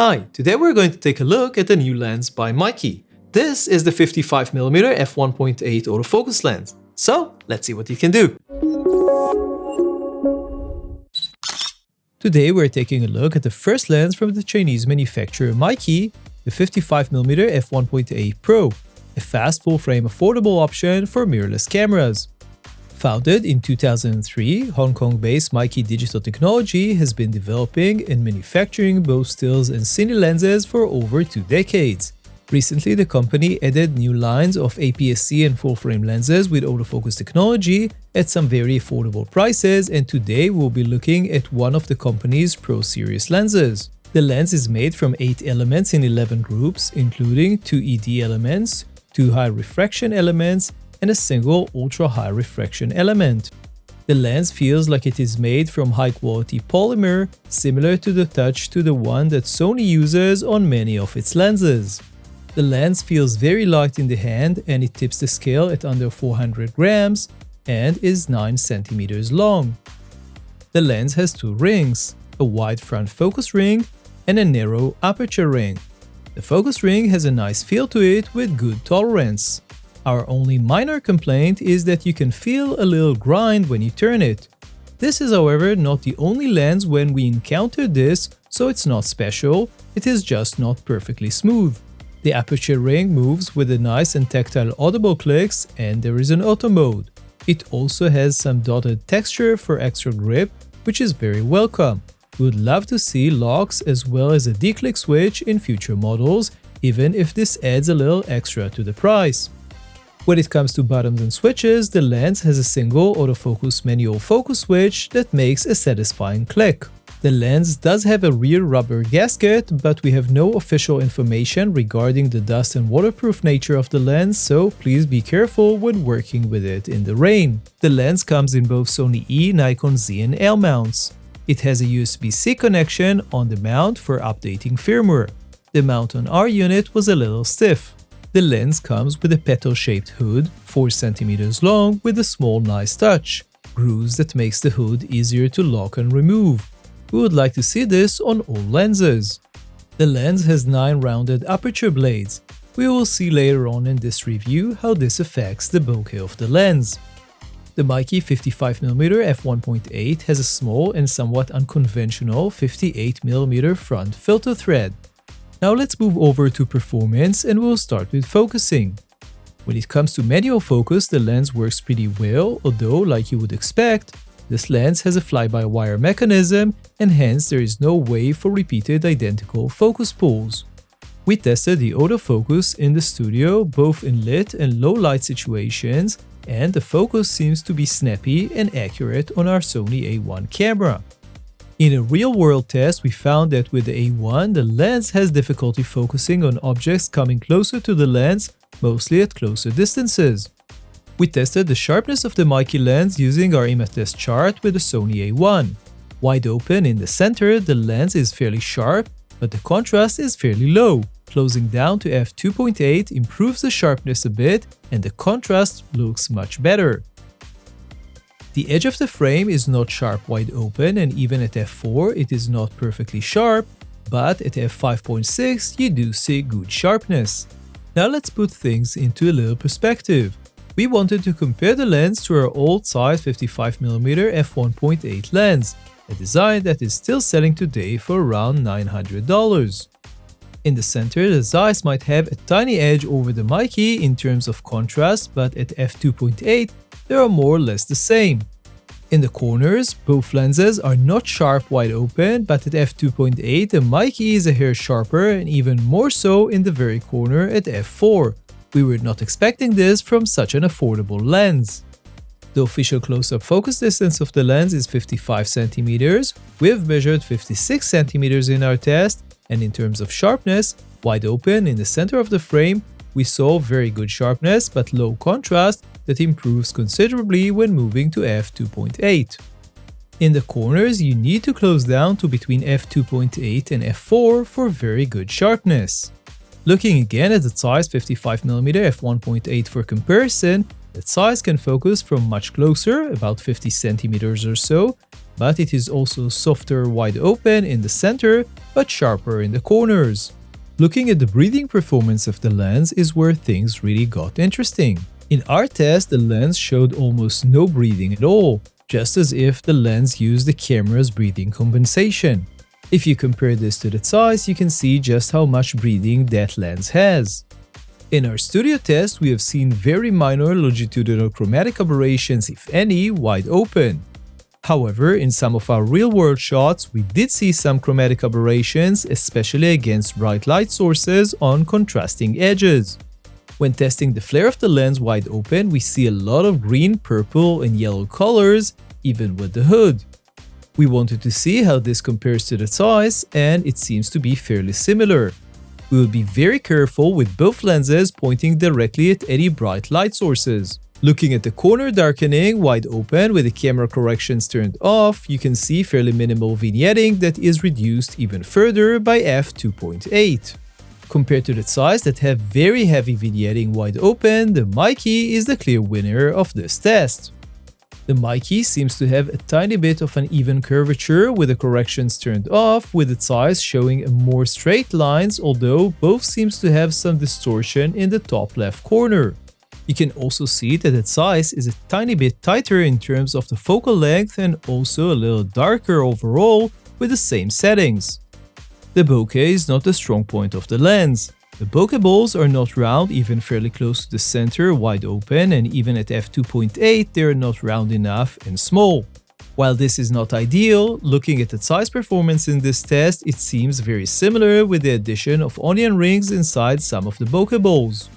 Hi, today we're going to take a look at the new lens by Meike. This is the 55mm f1.8 autofocus lens. So, let's see what you can do. Today we're taking a look at the first lens from the Chinese manufacturer Meike, the 55mm f1.8 Pro, a fast full-frame affordable option for mirrorless cameras. Founded in 2003, Hong Kong-based Meike Digital Technology has been developing and manufacturing both stills and cine lenses for over 2 decades. Recently, the company added new lines of APS-C and full-frame lenses with autofocus technology at some very affordable prices, and today we'll be looking at one of the company's Pro Series lenses. The lens is made from 8 elements in 11 groups, including 2 ED elements, 2 high refraction elements, and a single ultra-high refraction element. The lens feels like it is made from high-quality polymer, similar to the touch to the one that Sony uses on many of its lenses. The lens feels very light in the hand and it tips the scale at under 400 grams and is 9 centimeters long. The lens has 2 rings, a wide front focus ring and a narrow aperture ring. The focus ring has a nice feel to it with good tolerance. Our only minor complaint is that you can feel a little grind when you turn it. This is, however, not the only lens when we encountered this, so it's not special, it is just not perfectly smooth. The aperture ring moves with a nice and tactile audible clicks, and there is an auto mode. It also has some dotted texture for extra grip, which is very welcome. We would love to see locks as well as a declick switch in future models, even if this adds a little extra to the price. When it comes to buttons and switches, the lens has a single autofocus manual focus switch that makes a satisfying click. The lens does have a rear rubber gasket, but we have no official information regarding the dust and waterproof nature of the lens, so please be careful when working with it in the rain. The lens comes in both Sony E, Nikon Z and L mounts. It has a USB-C connection on the mount for updating firmware. The mount on our unit was a little stiff. The lens comes with a petal-shaped hood, 4 cm long with a small nice touch, grooves that makes the hood easier to lock and remove. We would like to see this on all lenses. The lens has 9 rounded aperture blades. We will see later on in this review how this affects the bokeh of the lens. The Meike 55mm f1.8 has a small and somewhat unconventional 58mm front filter thread. Now let's move over to performance and we'll start with focusing. When it comes to manual focus, the lens works pretty well, although like you would expect, this lens has a fly-by-wire mechanism and hence there is no way for repeated identical focus pulls. We tested the autofocus in the studio both in lit and low light situations, and the focus seems to be snappy and accurate on our Sony A1 camera. In a real-world test, we found that with the A1, the lens has difficulty focusing on objects coming closer to the lens, mostly at closer distances. We tested the sharpness of the Meike lens using our image test chart with the Sony A1. Wide open in the center, the lens is fairly sharp, but the contrast is fairly low. Closing down to f2.8 improves the sharpness a bit, and the contrast looks much better. The edge of the frame is not sharp wide open, and even at f4 it is not perfectly sharp, but at f5.6 you do see good sharpness. Now let's put things into a little perspective. We wanted to compare the lens to our old size 55mm f1.8 lens, a design that is still selling today for around $900. In the center, the Zeiss might have a tiny edge over the Meike in terms of contrast, but at f2.8 they are more or less the same. In the corners, both lenses are not sharp wide open, but at f2.8 the Meike is a hair sharper and even more so in the very corner at f4. We were not expecting this from such an affordable lens. The official close-up focus distance of the lens is 55 cm. We have measured 56 cm in our test, and in terms of sharpness, wide open in the center of the frame, we saw very good sharpness but low contrast that improves considerably when moving to f2.8. In the corners, you need to close down to between f2.8 and f4 for very good sharpness. Looking again at the Zeiss 55mm f1.8 for comparison, that size can focus from much closer, about 50 cm or so, but it is also softer wide open in the center, but sharper in the corners. Looking at the breathing performance of the lens is where things really got interesting. In our test, the lens showed almost no breathing at all, just as if the lens used the camera's breathing compensation. If you compare this to the size, you can see just how much breathing that lens has. In our studio test, we have seen very minor longitudinal chromatic aberrations, if any, wide open. However, in some of our real-world shots, we did see some chromatic aberrations, especially against bright light sources on contrasting edges. When testing the flare of the lens wide open, we see a lot of green, purple, and yellow colors, even with the hood. We wanted to see how this compares to the size, and it seems to be fairly similar. We will be very careful with both lenses pointing directly at any bright light sources. Looking at the corner darkening wide open with the camera corrections turned off, you can see fairly minimal vignetting that is reduced even further by f2.8. Compared to the size that have very heavy vignetting wide open, the Meike is the clear winner of this test. The Meike seems to have a tiny bit of an even curvature with the corrections turned off, with its eyes showing a more straight lines, although both seems to have some distortion in the top left corner. You can also see that its size is a tiny bit tighter in terms of the focal length and also a little darker overall with the same settings. The bokeh is not the strong point of the lens. The bokeh balls are not round, even fairly close to the center, wide open, and even at f2.8 they are not round enough and small. While this is not ideal, looking at the size performance in this test, it seems very similar with the addition of onion rings inside some of the bokeh balls.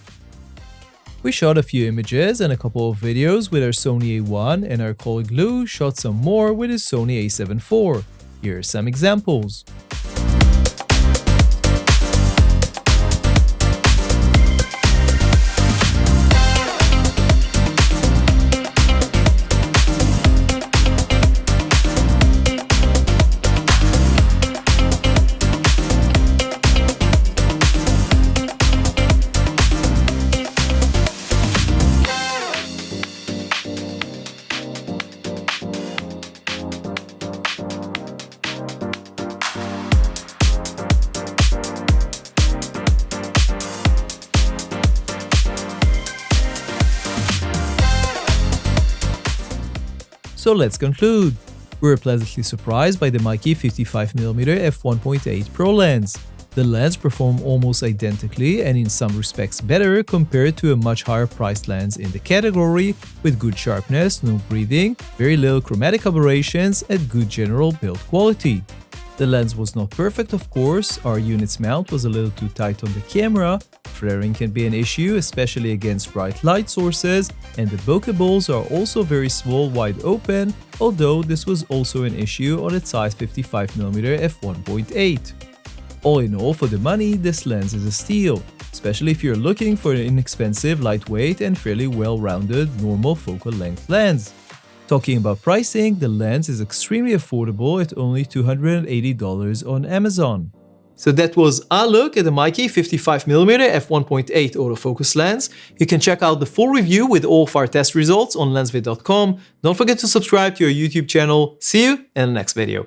We shot a few images and a couple of videos with our Sony A1, and our colleague Lou shot some more with his Sony A7 IV. Here are some examples. So let's conclude. We were pleasantly surprised by the Meike 55mm f1.8 Pro lens. The lens performed almost identically and in some respects better compared to a much higher priced lens in the category, with good sharpness, no breathing, very little chromatic aberrations, and good general build quality. The lens was not perfect, of course. Our unit's mount was a little too tight on the camera, flaring can be an issue, especially against bright light sources, and the bokeh balls are also very small wide open, although this was also an issue on its size 55mm f1.8. All in all, for the money, this lens is a steal, especially if you're looking for an inexpensive, lightweight, and fairly well-rounded normal focal length lens. Talking about pricing, the lens is extremely affordable at only $280 on Amazon. So that was our look at the Meike 55mm f1.8 autofocus lens. You can check out the full review with all of our test results on lensvid.com. Don't forget to subscribe to our YouTube channel. See you in the next video.